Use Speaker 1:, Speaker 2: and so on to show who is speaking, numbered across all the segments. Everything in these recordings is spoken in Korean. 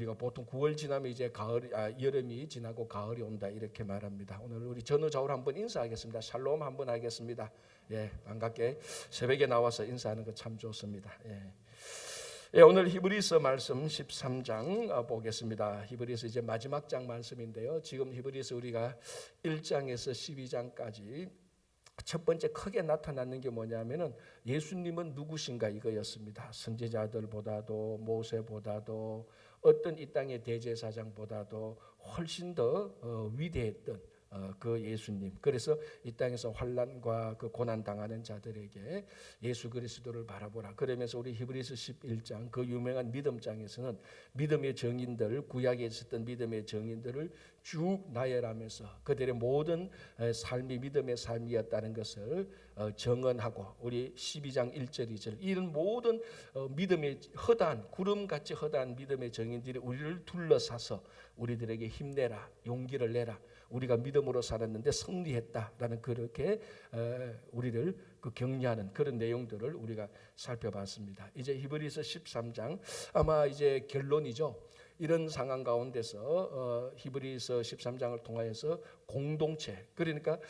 Speaker 1: 우리가 보통 9월 지나면 이제 여름이 지나고 가을이 온다 이렇게 말합니다. 오늘 우리 전우좌우로 한번 인사하겠습니다. 샬롬 한번 하겠습니다. 예, 반갑게 새벽에 나와서 인사하는 거 참 좋습니다. 예, 오늘 히브리서 말씀 13장 보겠습니다. 히브리서 이제 마지막 장 말씀인데요. 지금 히브리서 우리가 1장에서 12장까지 첫 번째 크게 나타나는 게 뭐냐면은 예수님은 누구신가 이거였습니다. 선지자들보다도 모세보다도 어떤 이 땅의 대제사장보다도 훨씬 더 위대했던 그 예수님. 그래서 이 땅에서 환난과 그 고난 당하는 자들에게 예수 그리스도를 바라보라. 그러면서 우리 히브리서 11장 그 유명한 믿음장에서는 믿음의 정인들, 구약에 있었던 믿음의 정인들을 쭉 나열하면서 그들의 모든 삶이 믿음의 삶이었다는 것을 정언하고 우리 12장 1절 2절 이런 모든 믿음의 허다한 구름같이 허다한 믿음의 정인들이 우리를 둘러싸서 우리들에게 힘내라, 용기를 내라. 우리가 믿음으로 살았는데 승리했다라는 그렇게 우리를 격려하는 그런 내용들을 우리가 살펴봤습니다. 이제 히브리서 13장 아마 이제 결론이죠. 이런 상황 가운데서 히브리서 13장을 통하여서 공동체, 그러니까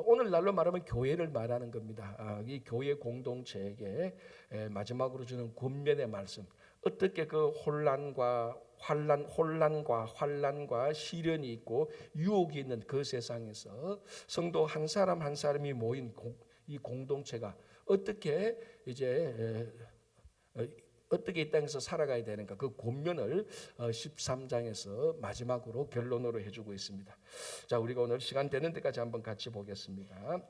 Speaker 1: 오늘날로 말하면 교회를 말하는 겁니다. 이 교회 공동체에게 마지막으로 주는 권면의 말씀, 어떻게 그 혼란과 환난과 시련이 있고 유혹이 있는 그 세상에서 성도 한 사람 한 사람이 모인 이 공동체가 어떻게 이제 어떻게 이 땅에서 살아가야 되는가, 그 권면을 13장에서 마지막으로 결론으로 해주고 있습니다. 자, 우리가 오늘 시간 되는 데까지 한번 같이 보겠습니다.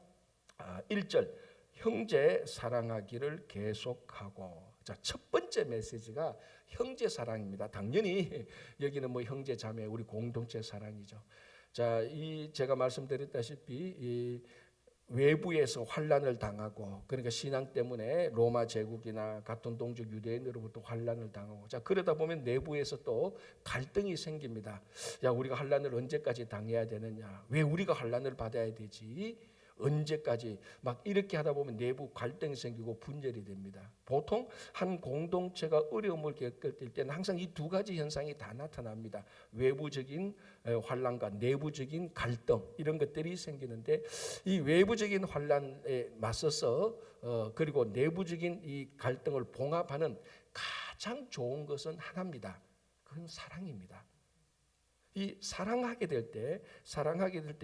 Speaker 1: 1절 형제 사랑하기를 계속하고. 자, 첫 번째 메시지가 형제 사랑입니다. 당연히 여기는 뭐 형제 자매 우리 공동체 사랑이죠. 자, 제가 말씀드렸다시피 이 외부에서 환난을 당하고, 그러니까 신앙 때문에 로마 제국이나 같은 동족 유대인으로부터 환난을 당하고, 자, 그러다 보면 내부에서 또 갈등이 생깁니다. 야, 우리가 환난을 언제까지 당해야 되느냐? 왜 우리가 환난을 받아야 되지? 언제까지? 막 이렇게 하다 보면 내부 갈등이 생기고 분열이 됩니다. 보통 한 공동체가 어려움을 겪을 때는 항상 이 두 가지 현상이 다 나타납니다. 외부적인 환난과 내부적인 갈등, 이런 것들이 생기는데 이 외부적인 환난에 맞서서 그리고 내부적인 이 갈등을 봉합하는 가장 좋은 것은 하나입니다. 그건 사랑입니다. 이 사랑하게 될 때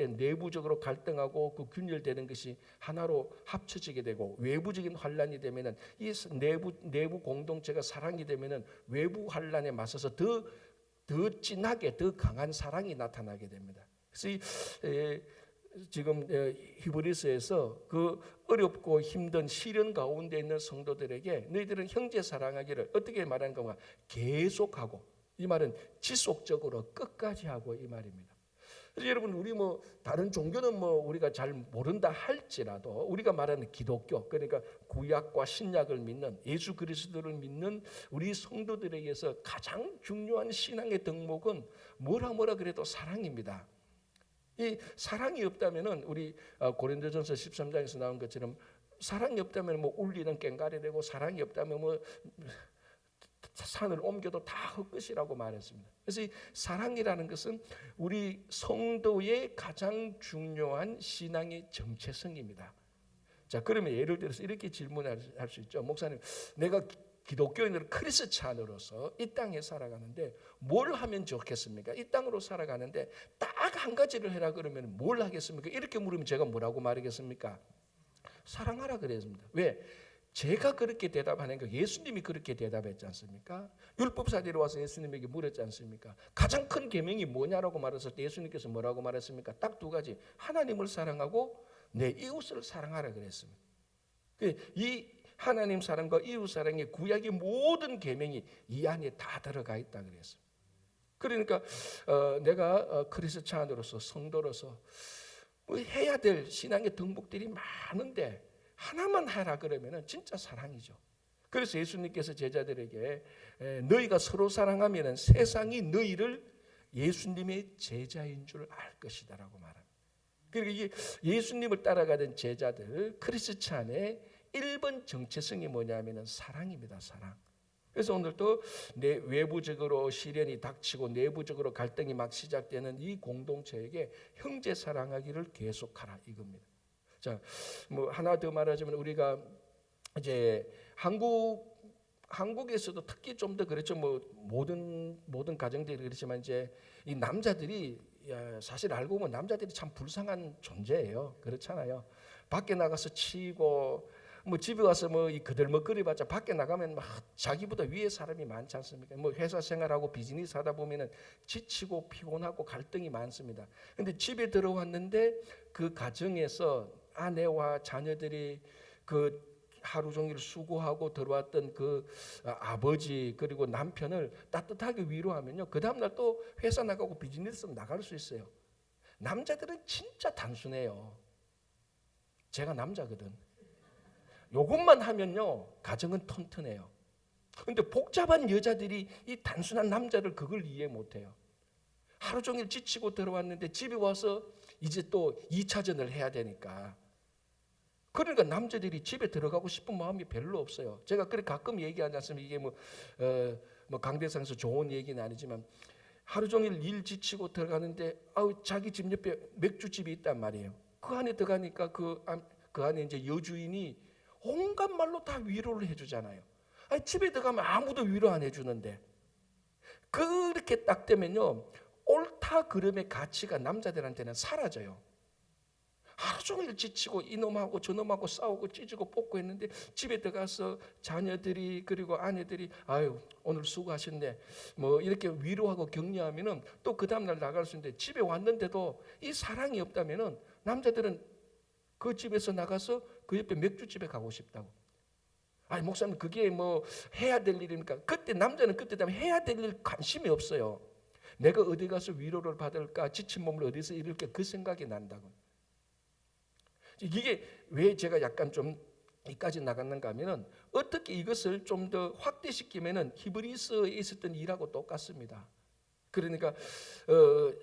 Speaker 1: 내부적으로 갈등하고 그 균열되는 것이 하나로 합쳐지게 되고, 외부적인 환란이 되면은 이 내부 공동체가 사랑이 되면은 외부 환란에 맞서서 더 진하게 더 강한 사랑이 나타나게 됩니다. 그래서 지금 히브리서에서 그 어렵고 힘든 시련 가운데 있는 성도들에게 너희들은 형제 사랑하기를 어떻게 말하는 건가? 계속하고. 이 말은 지속적으로 끝까지 하고 이 말입니다. 그래서 여러분, 우리 뭐 다른 종교는 뭐 우리가 잘 모른다 할지라도 우리가 말하는 기독교, 그러니까 구약과 신약을 믿는 예수 그리스도를 믿는 우리 성도들에게서 가장 중요한 신앙의 덕목은 뭐라 그래도 사랑입니다. 이 사랑이 없다면은 우리 고린도전서 13장에서 나온 것처럼 사랑이 없다면 뭐 울리는 꽹과리 되고, 사랑이 없다면 뭐 산을 옮겨도 다 흙끝이라고 말했습니다. 그래서 이 사랑이라는 것은 우리 성도의 가장 중요한 신앙의 정체성입니다. 자, 그러면 예를 들어서 이렇게 질문할 수 있죠. 목사님, 내가 기독교인으로 크리스찬으로서 이 땅에 살아가는데 뭘 하면 좋겠습니까? 이 땅으로 살아가는데 딱 한 가지를 해라 그러면 뭘 하겠습니까? 이렇게 물으면 제가 뭐라고 말하겠습니까? 사랑하라 그랬습니다. 왜? 제가 그렇게 대답하는 거 예수님이 그렇게 대답했지 않습니까? 율법사들이 와서 예수님에게 물었지 않습니까? 가장 큰 계명이 뭐냐라고 말해서 예수님께서 뭐라고 말했습니까? 딱 두 가지. 하나님을 사랑하고 내 이웃을 사랑하라 그랬습니다. 이 하나님 사랑과 이웃 사랑의 구약의 모든 계명이 이 안에 다 들어가 있다 그랬습니다. 그러니까 내가 크리스찬으로서 성도로서 뭐 해야 될 신앙의 덕목들이 많은데 하나만 하라 그러면은 진짜 사랑이죠. 그래서 예수님께서 제자들에게 너희가 서로 사랑하면은 세상이 너희를 예수님의 제자인 줄 알 것이다라고 말합니다. 그러니까 이게 예수님을 따라가던 제자들 크리스찬의 1번 정체성이 뭐냐면은 사랑입니다. 사랑. 그래서 오늘도 내 외부적으로 시련이 닥치고 내부적으로 갈등이 막 시작되는 이 공동체에게 형제 사랑하기를 계속하라 이겁니다. 자, 뭐 하나 더 말하자면 우리가 이제 한국에서도 특히 좀 더 그렇죠. 뭐 모든 가정들이 그렇지만 이제 이 남자들이 사실 알고 보면 남자들이 참 불쌍한 존재예요. 그렇잖아요. 밖에 나가서 치고 뭐 집에 와서 뭐 이 그들먹거리봤자 밖에 나가면 막 자기보다 위에 사람이 많지 않습니까? 뭐 회사 생활하고 비즈니스 하다 보면은 지치고 피곤하고 갈등이 많습니다. 근데 집에 들어왔는데 그 가정에서 아내와 자녀들이 그 하루 종일 수고하고 들어왔던 그 아버지 그리고 남편을 따뜻하게 위로하면요, 그 다음날 또 회사 나가고 비즈니스 나갈 수 있어요. 남자들은 진짜 단순해요. 제가 남자거든. 요것만 하면요 가정은 튼튼해요. 근데 복잡한 여자들이 이 단순한 남자를 그걸 이해 못해요. 하루 종일 지치고 들어왔는데 집에 와서 이제 또 2차전을 해야 되니까, 그러니까 남자들이 집에 들어가고 싶은 마음이 별로 없어요. 제가 그렇게 가끔 얘기하지 않습니까? 이게 뭐 강대상에서 좋은 얘기는 아니지만 하루 종일 일 지치고 들어가는데 자기 집 옆에 맥주집이 있단 말이에요. 그 안에 들어가니까 그 안에 이제 여주인이 온갖 말로 다 위로를 해주잖아요. 아니, 집에 들어가면 아무도 위로 안 해주는데, 그렇게 딱 되면요 옳다 그름의 가치가 남자들한테는 사라져요. 하루 종일 지치고 이놈하고 저놈하고 싸우고 찢고 뽑고 했는데 집에 들어가서 자녀들이 그리고 아내들이 아유 오늘 수고하셨네 뭐 이렇게 위로하고 격려하면은 또 그 다음날 나갈 수 있는데, 집에 왔는데도 이 사랑이 없다면은 남자들은 그 집에서 나가서 그 옆에 맥주집에 가고 싶다고. 아니 목사님 그게 뭐 해야 될 일입니까? 그때 남자는 그때 되면 해야 될 일 관심이 없어요. 내가 어디 가서 위로를 받을까, 지친 몸을 어디서 이룰까, 그 생각이 난다고. 이게 왜 제가 약간 좀 이까지 나갔는가 하면은 어떻게 이것을 좀 더 확대시키면은 히브리서에 있었던 일하고 똑같습니다. 그러니까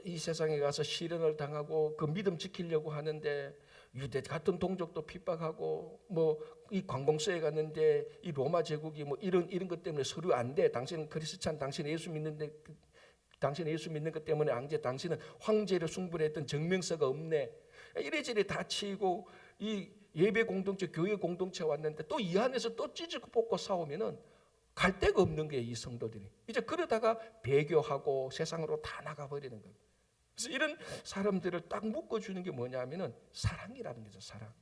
Speaker 1: 이 세상에 가서 시련을 당하고 그 믿음 지키려고 하는데 유대 같은 동족도 핍박하고 뭐 이 관공서에 갔는데 이 로마 제국이 뭐 이런 것 때문에 서류 안 돼. 당신은 크리스찬, 당신 예수 믿는데 당신 예수 믿는 것 때문에 앙제, 당신은 황제로 승부했던 증명서가 없네. 이래저래 다치고 이 예배 공동체, 교회 공동체 왔는데 또 이 안에서 또 찢고 뽑고 싸우면은 갈 데가 없는 거예요, 이 성도들이. 이제 그러다가 배교하고 세상으로 다 나가버리는 거예요. 그래서 이런 사람들을 딱 묶어주는 게 뭐냐면은 사랑이라는 거죠, 사랑.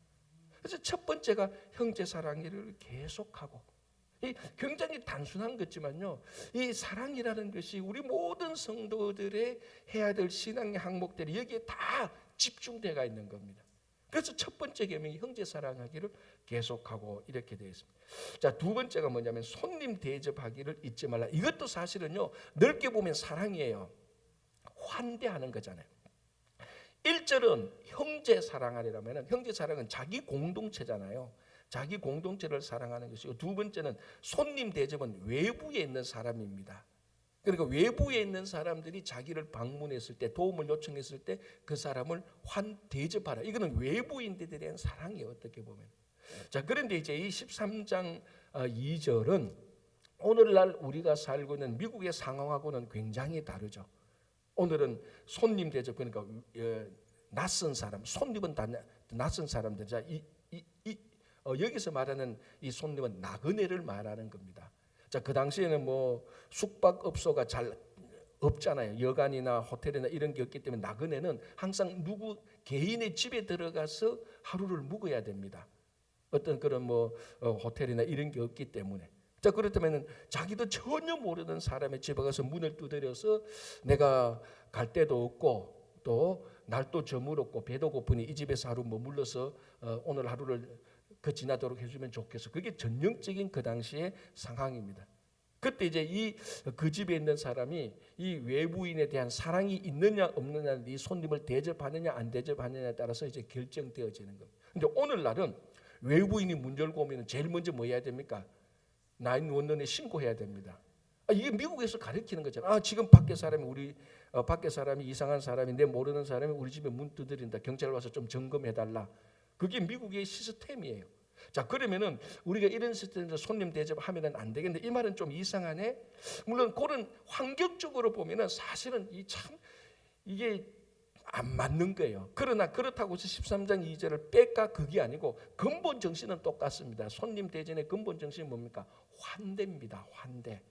Speaker 1: 그래서 첫 번째가 형제 사랑을 계속하고, 이 굉장히 단순한 거지만요, 이 사랑이라는 것이 우리 모든 성도들의 해야 될 신앙의 항목들이 여기에 다 집중되어 있는 겁니다. 그래서 첫 번째 계명이 형제 사랑하기를 계속하고 이렇게 되어 있습니다. 자, 두 번째가 뭐냐면 손님 대접하기를 잊지 말라. 이것도 사실은요 넓게 보면 사랑이에요. 환대하는 거잖아요. 1절은 형제 사랑하리라면 형제 사랑은 자기 공동체잖아요. 자기 공동체를 사랑하는 것이고, 두 번째는 손님 대접은 외부에 있는 사람입니다. 그러니까 외부에 있는 사람들이 자기를 방문했을 때, 도움을 요청했을 때 그 사람을 대접하라. 이거는 외부인들에 대한 사랑이에요, 어떻게 보면. 자, 그런데 이제 이 13장 2절은 오늘날 우리가 살고 있는 미국의 상황하고는 굉장히 다르죠. 오늘은 손님 대접, 그러니까 낯선 사람, 손님은 다 낯선 사람들. 자, 여기서 말하는 이 손님은 나그네를 말하는 겁니다. 자, 그 당시에는 뭐 숙박업소가 잘 없잖아요. 여관이나 호텔이나 이런 게 없기 때문에 나그네는 항상 누구 개인의 집에 들어가서 하루를 묵어야 됩니다. 어떤 그런 뭐 호텔이나 이런 게 없기 때문에. 자, 그렇다면 자기도 전혀 모르는 사람의 집에 가서 문을 두드려서 내가 갈 데도 없고 또 날도 저물었고 배도 고프니 이 집에서 하루 머물러서 오늘 하루를 지나도록 해주면 좋겠어. 그게 전형적인 그 당시의 상황입니다. 그때 이제 그 집에 있는 사람이 이 외부인에 대한 사랑이 있느냐 없느냐, 이 손님을 대접하느냐 안 대접하느냐에 따라서 이제 결정되어지는 겁니다. 근데 오늘날은 외부인이 문 열고 오면 제일 먼저 뭐 해야 됩니까? 911에 신고해야 됩니다. 이게 미국에서 가르치는 거잖아요. 지금 밖에 사람이 이상한 사람이, 내 모르는 사람이 우리 집에 문 두드린다. 경찰 와서 좀 점검해달라. 그게 미국의 시스템이에요. 자, 그러면은 우리가 이런 시스템에서 손님 대접하면은 안 되겠는데 이 말은 좀 이상하네. 물론 그런 환경적으로 보면은 사실은 이게 안 맞는 거예요. 그러나 그렇다고 해서 13장 2절을 뺄까? 그게 아니고 근본 정신은 똑같습니다. 손님 대접의 근본 정신이 뭡니까? 환대입니다. 환대.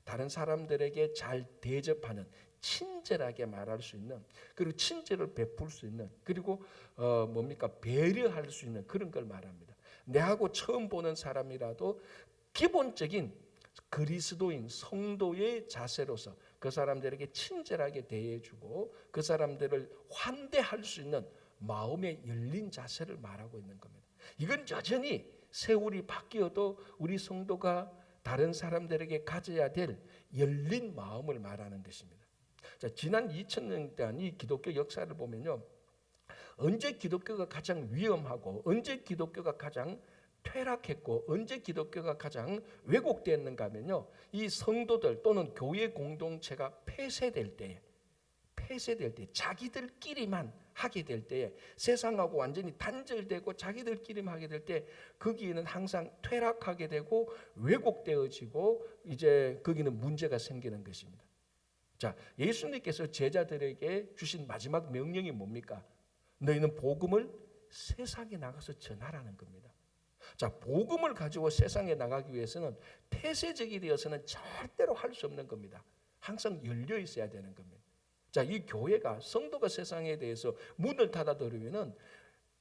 Speaker 1: 다른 사람들에게 잘 대접하는, 친절하게 말할 수 있는, 그리고 친절을 베풀 수 있는, 그리고 뭡니까? 배려할 수 있는 그런 걸 말합니다. 내하고 처음 보는 사람이라도 기본적인 그리스도인 성도의 자세로서 그 사람들에게 친절하게 대해주고 그 사람들을 환대할 수 있는 마음의 열린 자세를 말하고 있는 겁니다. 이건 여전히 세월이 바뀌어도 우리 성도가 다른 사람들에게 가져야 될 열린 마음을 말하는 것입니다. 자, 지난 2000년 동안 이 기독교 역사를 보면요, 언제 기독교가 가장 위험하고 언제 기독교가 가장 퇴락했고 언제 기독교가 가장 왜곡되었는가 하면요, 이 성도들 또는 교회 공동체가 폐쇄될 때, 자기들끼리만 하게 될 때에, 세상하고 완전히 단절되고 자기들끼리만 하게 될 때 거기에는 항상 퇴락하게 되고 왜곡되어지고 이제 거기는 문제가 생기는 것입니다. 자, 예수님께서 제자들에게 주신 마지막 명령이 뭡니까? 너희는 복음을 세상에 나가서 전하라는 겁니다. 자, 복음을 가지고 세상에 나가기 위해서는 폐쇄적이 되어서는 절대로 할 수 없는 겁니다. 항상 열려 있어야 되는 겁니다. 자, 이 교회가, 성도가 세상에 대해서 문을 닫아두면은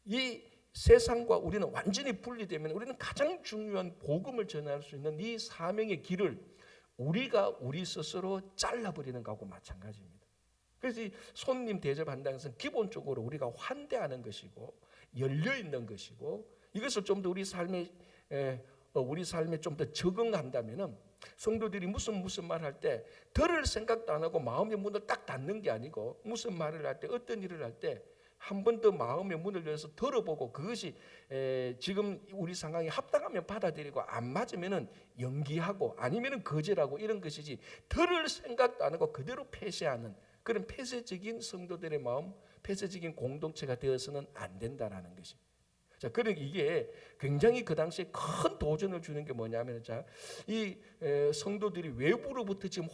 Speaker 1: 이 세상과 우리는 완전히 분리되면 우리는 가장 중요한 복음을 전할 수 있는 이 사명의 길을 우리가 우리 스스로 잘라버리는 것하고 마찬가지입니다. 그래서 이 손님 대접한다는 것은 기본적으로 우리가 환대하는 것이고 열려 있는 것이고, 이것을 좀 더 우리 삶에 좀 더 적응한다면은 성도들이 무슨 말할 때 들을 생각도 안 하고 마음의 문을 딱 닫는 게 아니고, 무슨 말을 할 때, 어떤 일을 할 때 한 번 더 마음의 문을 열어서 들어보고 그것이 지금 우리 상황에 합당하면 받아들이고 안 맞으면은 연기하고 아니면은 거절하고 이런 것이지, 들을 생각도 안 하고 그대로 폐쇄하는 그런 폐쇄적인 성도들의 마음, 폐쇄적인 공동체가 되어서는 안 된다라는 것입니다. 자, 그러니까 이게 굉장히 그 당시에 큰 도전을 주는 게 뭐냐면, 자, 이 성도들이 외부로부터 지금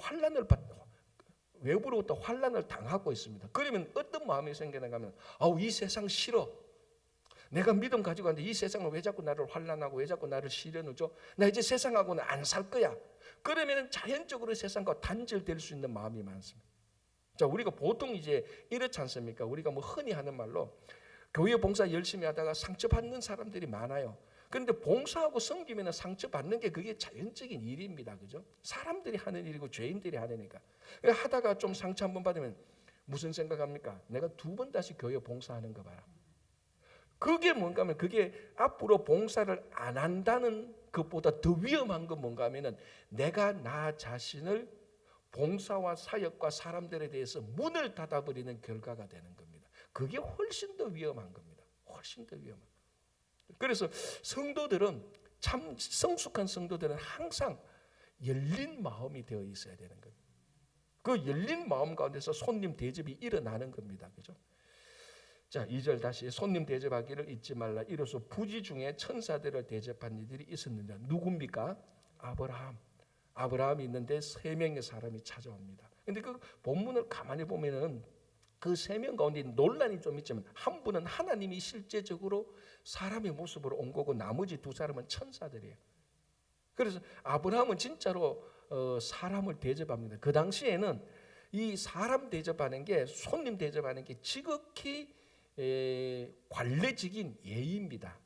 Speaker 1: 외부로부터 환난을 당하고 있습니다. 그러면 어떤 마음이 생기는가 하면, 이 세상 싫어. 내가 믿음 가지고 왔는데 이 세상은 왜 자꾸 나를 환난하고 왜 자꾸 나를 시련을 줘? 나 이제 세상하고는 안 살 거야. 그러면 자연적으로 세상과 단절될 수 있는 마음이 많습니다. 자, 우리가 보통 이제 이렇지 않습니까? 우리가 뭐 흔히 하는 말로 교회 봉사 열심히 하다가 상처받는 사람들이 많아요. 그런데 봉사하고 섬기면 상처받는 게 그게 자연적인 일입니다. 그죠? 사람들이 하는 일이고 죄인들이 하니까. 하다가 좀 상처 한번 받으면 무슨 생각합니까? 내가 2번 다시 교회 봉사하는 거 봐라. 그게 뭔가 하면, 그게 앞으로 봉사를 안 한다는 것보다 더 위험한 건 뭔가 하면은 내가 나 자신을 봉사와 사역과 사람들에 대해서 문을 닫아버리는 결과가 되는 겁니다. 그게 훨씬 더 위험한 겁니다. 훨씬 더 위험한. 그래서 성도들은, 참 성숙한 성도들은 항상 열린 마음이 되어 있어야 되는 거예요. 그 열린 마음 가운데서 손님 대접이 일어나는 겁니다. 그죠? 자, 2절 다시, 손님 대접하기를 잊지 말라. 이로써 부지 중에 천사들을 대접한 이들이 있었느냐. 누굽니까? 아브라함이 있는데 3명의 사람이 찾아옵니다. 근데 그 본문을 가만히 보면은 그 3명 가운데 논란이 좀 있지만 한 분은 하나님이 실제적으로 사람의 모습으로 온 거고 나머지 2사람은 천사들이에요. 그래서 아브라함은 진짜로 사람을 대접합니다. 그 당시에는 이 사람 대접하는 게, 손님 대접하는 게 지극히 관례적인 예의입니다.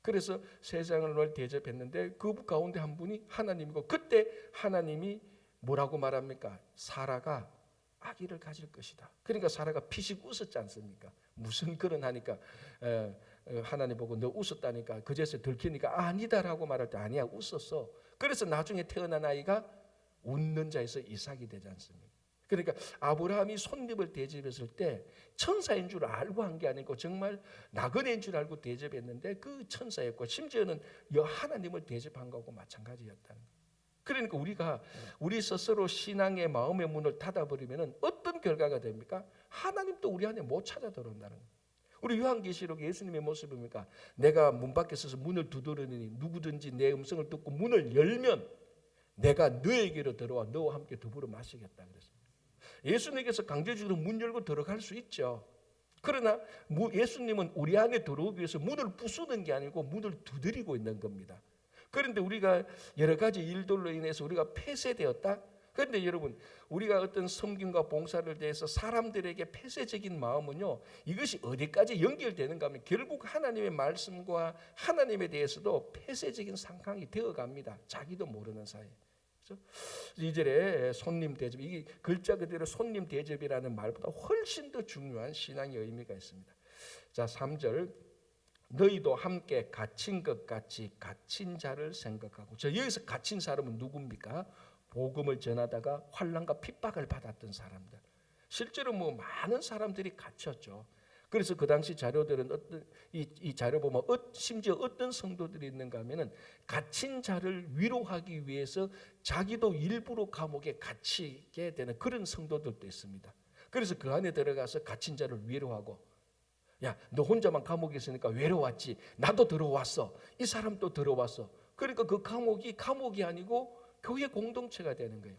Speaker 1: 그래서 세상을 대접했는데 그 가운데 한 분이 하나님이고, 그때 하나님이 뭐라고 말합니까? 사라가 아기를 가질 것이다. 그러니까 사라가 피식 웃었지 않습니까? 무슨 그런 하니까 하나님 보고 너 웃었다니까, 그제서 들키니까 아니다라고 말할 때 아니야, 웃었어. 그래서 나중에 태어난 아이가 웃는 자에서 이삭이 되지 않습니까? 그러니까 아브라함이 손님을 대접했을 때 천사인 줄 알고 한 게 아니고 정말 나그네인 줄 알고 대접했는데 그 천사였고, 심지어는 하나님을 대접한 거하고 마찬가지였다는 거예요. 그러니까 우리가 우리 스스로 신앙의 마음의 문을 닫아버리면 어떤 결과가 됩니까? 하나님도 우리 안에 못 찾아 들어온다는 거예요. 우리 요한계시록 예수님의 모습이 뭡니까? 내가 문 밖에 서서 문을 두드리니 누구든지 내 음성을 듣고 문을 열면 내가 너에게로 들어와 너와 함께 더불어 마시겠다 그랬습니다. 예수님께서 강제적으로 문 열고 들어갈 수 있죠. 그러나 예수님은 우리 안에 들어오기 위해서 문을 부수는 게 아니고 문을 두드리고 있는 겁니다. 그런데 우리가 여러 가지 일들로 인해서 우리가 폐쇄되었다. 그런데 여러분, 우리가 어떤 섬김과 봉사를 대해서 사람들에게 폐쇄적인 마음은요, 이것이 어디까지 연결되는가 하면 결국 하나님의 말씀과 하나님에 대해서도 폐쇄적인 상황이 되어갑니다. 자기도 모르는 사이에. 2절에 손님 대접, 이게 글자 그대로 손님 대접이라는 말보다 훨씬 더 중요한 신앙의 의미가 있습니다. 자, 3절, 너희도 함께 갇힌 것 같이 갇힌 자를 생각하고. 저 여기서 갇힌 사람은 누굽니까? 복음을 전하다가 환난과 핍박을 받았던 사람들. 실제로 많은 사람들이 갇혔죠. 그래서 그 당시 자료들은 이 자료 보면 심지어 어떤 성도들이 있는가 하면은 갇힌 자를 위로하기 위해서 자기도 일부러 감옥에 갇히게 되는 그런 성도들도 있습니다. 그래서 그 안에 들어가서 갇힌 자를 위로하고, 야, 너 혼자만 감옥에 있으니까 외로웠지. 나도 들어왔어. 이 사람도 들어왔어. 그러니까 그 감옥이 아니고 교회 공동체가 되는 거예요.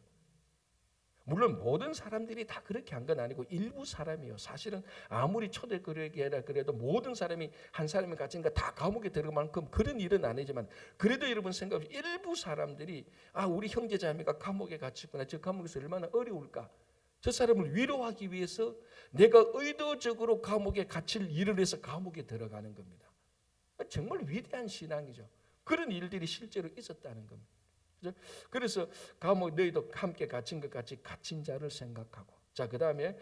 Speaker 1: 물론 모든 사람들이 다 그렇게 한 건 아니고 일부 사람이요. 사실은 아무리 초대교회라 그래도 모든 사람이 한 사람이 갇힌가 다 감옥에 들어갈 만큼 그런 일은 아니지만, 그래도 여러분 생각해 일부 사람들이 우리 형제자매가 감옥에 갇혔구나. 저 감옥에서 얼마나 어려울까. 저 사람을 위로하기 위해서 내가 의도적으로 감옥에 갇힐 일을 해서 감옥에 들어가는 겁니다. 정말 위대한 신앙이죠. 그런 일들이 실제로 있었다는 겁니다. 그래서 감옥 너희도 함께 갇힌 것 같이 갇힌 자를 생각하고. 자, 그 다음에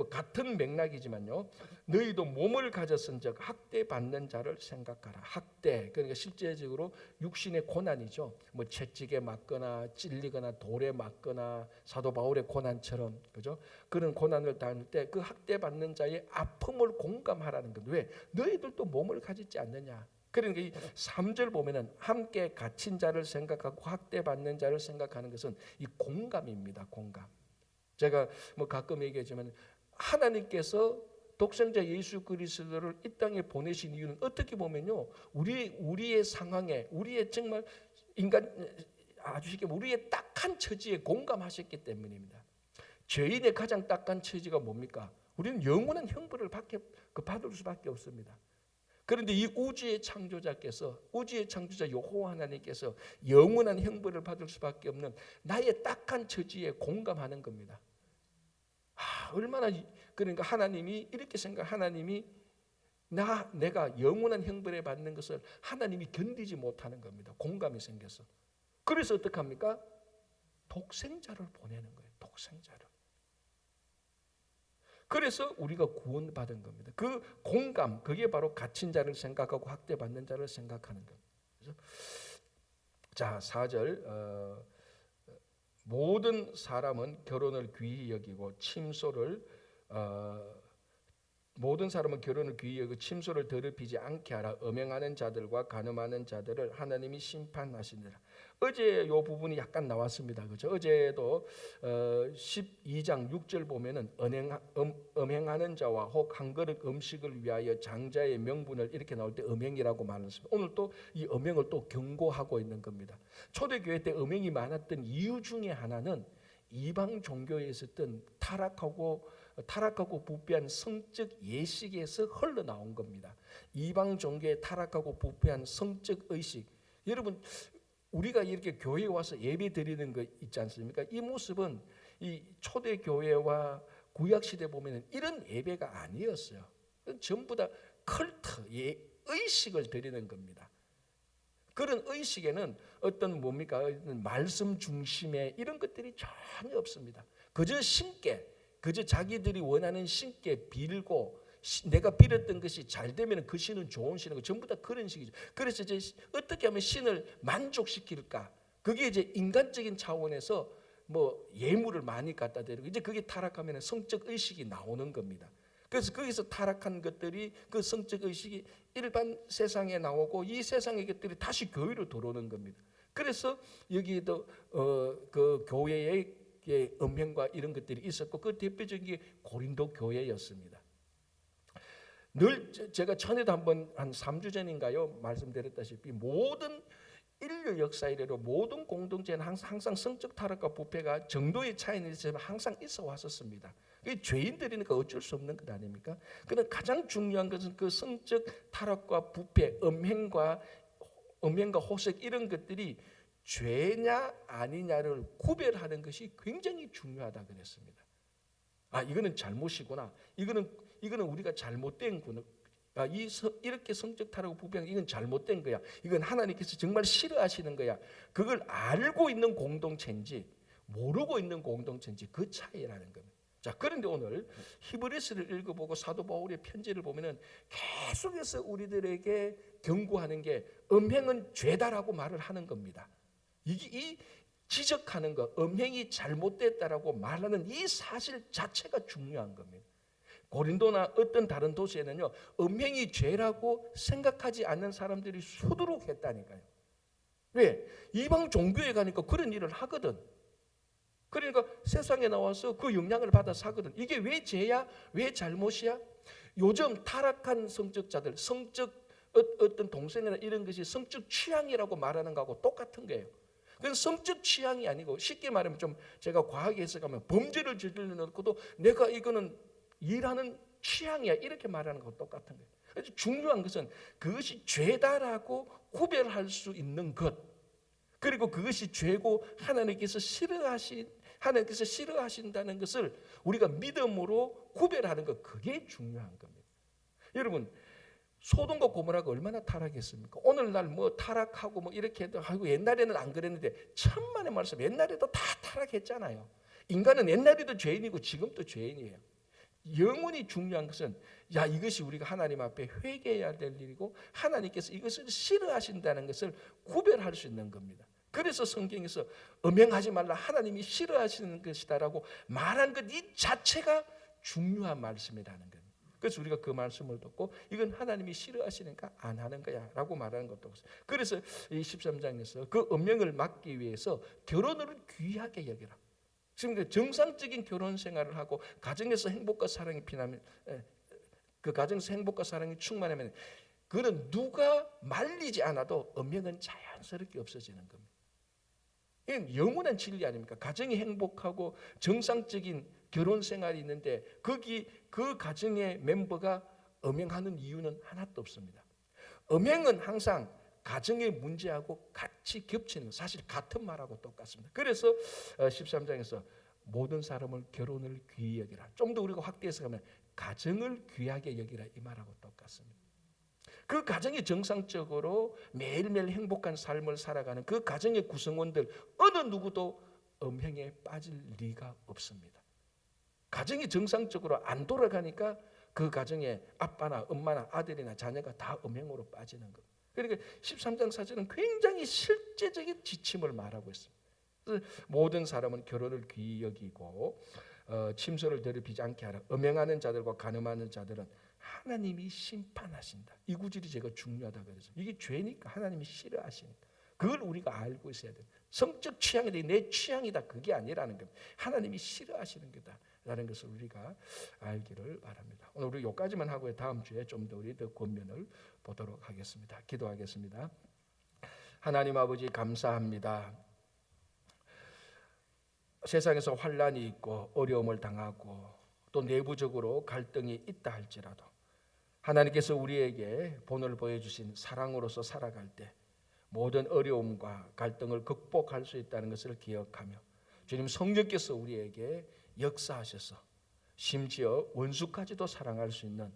Speaker 1: 같은 맥락이지만요, 너희도 몸을 가졌은즉 학대 받는 자를 생각하라. 학대, 그러니까 실제적으로 육신의 고난이죠. 채찍에 맞거나 찔리거나 돌에 맞거나 사도 바울의 고난처럼, 그죠? 그런 고난을 당할 때 그 학대 받는 자의 아픔을 공감하라는 것. 왜? 너희들도 몸을 가졌지 않느냐. 그러니까 이 3절 보면은 함께 갇힌 자를 생각하고 학대받는 자를 생각하는 것은 이 공감입니다. 공감. 제가 가끔 얘기하지만 하나님께서 독생자 예수 그리스도를 이 땅에 보내신 이유는 어떻게 보면요, 우리의 상황에, 우리의 정말 인간 아주 쉽게 우리의 딱한 처지에 공감하셨기 때문입니다. 죄인의 가장 딱한 처지가 뭡니까? 우리는 영원한 형벌을 받을 수밖에 없습니다. 그런데 이 우주의 창조자께서, 우주의 창조자 여호와 하나님께서 영원한 형벌을 받을 수밖에 없는 나의 딱한 처지에 공감하는 겁니다. 얼마나, 그러니까 하나님이 이렇게 하나님이 내가 영원한 형벌을 받는 것을 하나님이 견디지 못하는 겁니다. 공감이 생겨서. 그래서 어떻게 합니까? 독생자를 보내는 거예요. 독생자를. 그래서 우리가 구원받은 겁니다. 그 공감, 그게 바로 갇힌 자를 생각하고 학대받는 자를 생각하는 겁니다. 그래서 자, 4절, 모든 사람은 결혼을 귀히 여기고 모든 사람은 결혼을 귀히 여기고 침소를 더럽히지 않게 하라. 음행하는 자들과 간음하는 자들을 하나님이 심판하시니라. 어제 이 부분이 약간 나왔습니다. 그렇죠? 어제도 12장 6절 보면은 음행하는 자와 혹 한 그릇 음식을 위하여 장자의 명분을 이렇게 나올 때 음행이라고 말했습니다. 오늘 또 이 음행을 또 경고하고 있는 겁니다. 초대교회 때 음행이 많았던 이유 중에 하나는 이방 종교에 있었던 타락하고 부패한 성적 예식에서 흘러나온 겁니다. 이방 종교에 타락하고 부패한 성적 의식. 여러분, 우리가 이렇게 교회에 와서 예배 드리는 거 있지 않습니까? 이 모습은 이 초대교회와 구약시대 보면 이런 예배가 아니었어요. 전부 다 컬트, 의식을 드리는 겁니다. 그런 의식에는 어떤 말씀 중심의 이런 것들이 전혀 없습니다. 그저 자기들이 원하는 신께 빌고 내가 빌었던 것이 잘 되면 그 신은 좋은 신이고 전부 다 그런 식이죠. 그래서 이제 어떻게 하면 신을 만족시킬까? 그게 이제 인간적인 차원에서 예물을 많이 갖다 드리고 이제 그게 타락하면 성적 의식이 나오는 겁니다. 그래서 거기서 타락한 것들이 그 성적 의식이 일반 세상에 나오고 이 세상의 것들이 다시 교회로 들어오는 겁니다. 그래서 여기도 그 교회의 음행과 이런 것들이 있었고 그 대표적인 게 고린도 교회였습니다. 늘 제가 전에도 한번 한 3주 전인가요 말씀드렸다시피 모든 인류 역사 이래로 모든 공동체는 항상 성적 타락과 부패가 정도의 차이는 있지만 항상 있어 왔었습니다. 이 죄인들이니까 어쩔 수 없는 것 아닙니까? 그런데 가장 중요한 것은 그 성적 타락과 부패, 음행과 호색 이런 것들이 죄냐 아니냐를 구별하는 것이 굉장히 중요하다 그랬습니다. 아, 이거는 잘못이구나. 이거는 우리가 잘못된 구나. 아, 이렇게 성적 타락과 부패 이건 잘못된 거야. 이건 하나님께서 정말 싫어하시는 거야. 그걸 알고 있는 공동체인지 모르고 있는 공동체인지 그 차이라는 겁니다. 자, 그런데 오늘 히브리서를 읽어보고 사도 바울의 편지를 보면은 계속해서 우리들에게 경고하는 게 음행은 죄다라고 말을 하는 겁니다. 이 지적하는 것, 음행이 잘못됐다라고 말하는 이 사실 자체가 중요한 겁니다. 고린도나 어떤 다른 도시에는요, 음행이 죄라고 생각하지 않는 사람들이 수두룩했다니까요. 왜? 이방 종교에 가니까 그런 일을 하거든. 그러니까 세상에 나와서 그 영향을 받아 사거든. 이게 왜 죄야? 왜 잘못이야? 요즘 타락한 성적자들, 어떤 동생이나 이런 것이 성적 취향이라고 말하는 거하고 똑같은 거예요. 그건 성적 취향이 아니고 쉽게 말하면 좀 제가 과하게 해석하면 범죄를 저질러놓고도 내가 이거는 일하는 취향이야 이렇게 말하는 거하고 똑같은 거예요. 그래서 중요한 것은 그것이 죄다라고 구별할 수 있는 것, 그리고 그것이 죄고 하나님께서 싫어하신다는 것을 우리가 믿음으로 구별하는 것, 그게 중요한 겁니다. 여러분, 소돔과 고모라가 얼마나 타락했습니까? 오늘날 뭐 타락하고 뭐 이렇게 하고 옛날에는 안 그랬는데 천만의 말씀, 옛날에도 다 타락했잖아요. 인간은 옛날에도 죄인이고 지금도 죄인이에요. 영원히 중요한 것은 이것이 우리가 하나님 앞에 회개해야 될 일이고 하나님께서 이것을 싫어하신다는 것을 구별할 수 있는 겁니다. 그래서 성경에서 음행하지 말라, 하나님이 싫어하시는 것이다라고 말한 것 이 자체가 중요한 말씀이라는 겁니다. 그래서 우리가 그 말씀을 듣고 이건 하나님이 싫어하시니까 안 하는 거야 라고 말하는 것도 없어요. 그래서 이 13장에서 그 음행을 막기 위해서 결혼을 귀하게 여기라. 지금 정상적인 결혼 생활을 하고 가정에서 행복과 사랑이 피나면, 그 가정에서 행복과 사랑이 충만하면 그는 누가 말리지 않아도 음행은 자연스럽게 없어지는 겁니다. 이건 영원한 진리 아닙니까? 가정이 행복하고 정상적인 결혼 생활이 있는데 그 가정의 멤버가 음행하는 이유는 하나도 없습니다. 음행은 항상 가정의 문제하고 같이 겹치는, 사실 같은 말하고 똑같습니다. 그래서 13장에서 모든 사람을 결혼을 귀히 여기라. 좀 더 우리가 확대해서 가면 가정을 귀하게 여기라 이 말하고 똑같습니다. 그 가정이 정상적으로 매일매일 행복한 삶을 살아가는 그 가정의 구성원들 어느 누구도 음행에 빠질 리가 없습니다. 가정이 정상적으로 안 돌아가니까 그 가정의 아빠나 엄마나 아들이나 자녀가 다 음행으로 빠지는 것. 그러니까 13장 4절은 굉장히 실제적인 지침을 말하고 있습니다. 모든 사람은 결혼을 귀히 여기고 침소를 더럽히지 않게 하라. 음행하는 자들과 간음하는 자들은 하나님이 심판하신다. 이 구절이 제가 중요하다 그래서 이게 죄니까 하나님이 싫어하시니까 그걸 우리가 알고 있어야 돼요. 성적 취향이 내 취향이다 그게 아니라는 겁니다. 하나님이 싫어하시는 거다라는 것을 우리가 알기를 바랍니다. 오늘 우리 여기까지만 하고 다음 주에 좀 더 우리 더 권면을 보도록 하겠습니다. 기도하겠습니다. 하나님 아버지 감사합니다. 세상에서 환난이 있고 어려움을 당하고 또 내부적으로 갈등이 있다 할지라도 하나님께서 우리에게 본을 보여주신 사랑으로서 살아갈 때 모든 어려움과 갈등을 극복할 수 있다는 것을 기억하며 주님 성령께서 우리에게 역사하셔서 심지어 원수까지도 사랑할 수 있는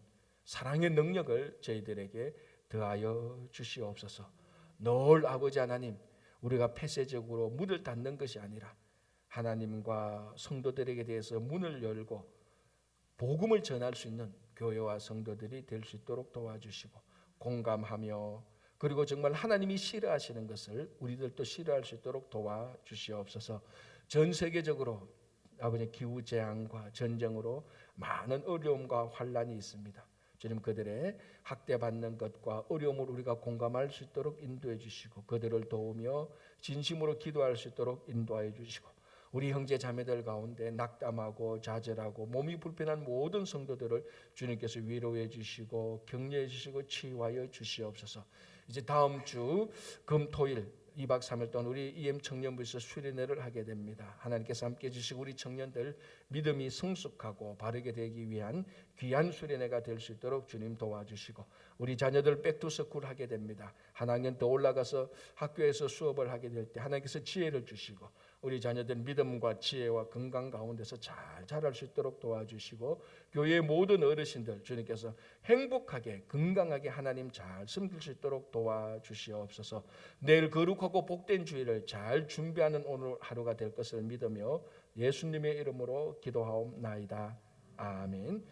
Speaker 1: 사랑의 능력을 저희들에게 더하여 주시옵소서. 늘 아버지 하나님 우리가 폐쇄적으로 문을 닫는 것이 아니라 하나님과 성도들에게 대해서 문을 열고 복음을 전할 수 있는 교회와 성도들이 될 수 있도록 도와주시고 공감하며 그리고 정말 하나님이 싫어하시는 것을 우리들도 싫어할 수 있도록 도와주시옵소서. 전 세계적으로 아버지 기후재앙과 전쟁으로 많은 어려움과 환난이 있습니다. 주님 그들의 학대받는 것과 어려움을 우리가 공감할 수 있도록 인도해 주시고 그들을 도우며 진심으로 기도할 수 있도록 인도하여 주시고 우리 형제 자매들 가운데 낙담하고 좌절하고 몸이 불편한 모든 성도들을 주님께서 위로해 주시고 격려해 주시고 치유하여 주시옵소서. 이제 다음 주 금토일 2박 3일 동안 우리 EM 청년부에서 수련회를 하게 됩니다. 하나님께서 함께해 주시고 우리 청년들 믿음이 성숙하고 바르게 되기 위한 귀한 수련회가 될 수 있도록 주님 도와주시고 우리 자녀들 백투스쿨 하게 됩니다. 한 학년 더 올라가서 학교에서 수업을 하게 될 때 하나님께서 지혜를 주시고 우리 자녀들 믿음과 지혜와 건강 가운데서 잘 자랄 수 있도록 도와주시고 교회의 모든 어르신들 주님께서 행복하게 건강하게 하나님 잘 섬길 수 있도록 도와주시옵소서. 내일 거룩하고 복된 주일을 잘 준비하는 오늘 하루가 될 것을 믿으며 예수님의 이름으로 기도하옵나이다. 아멘.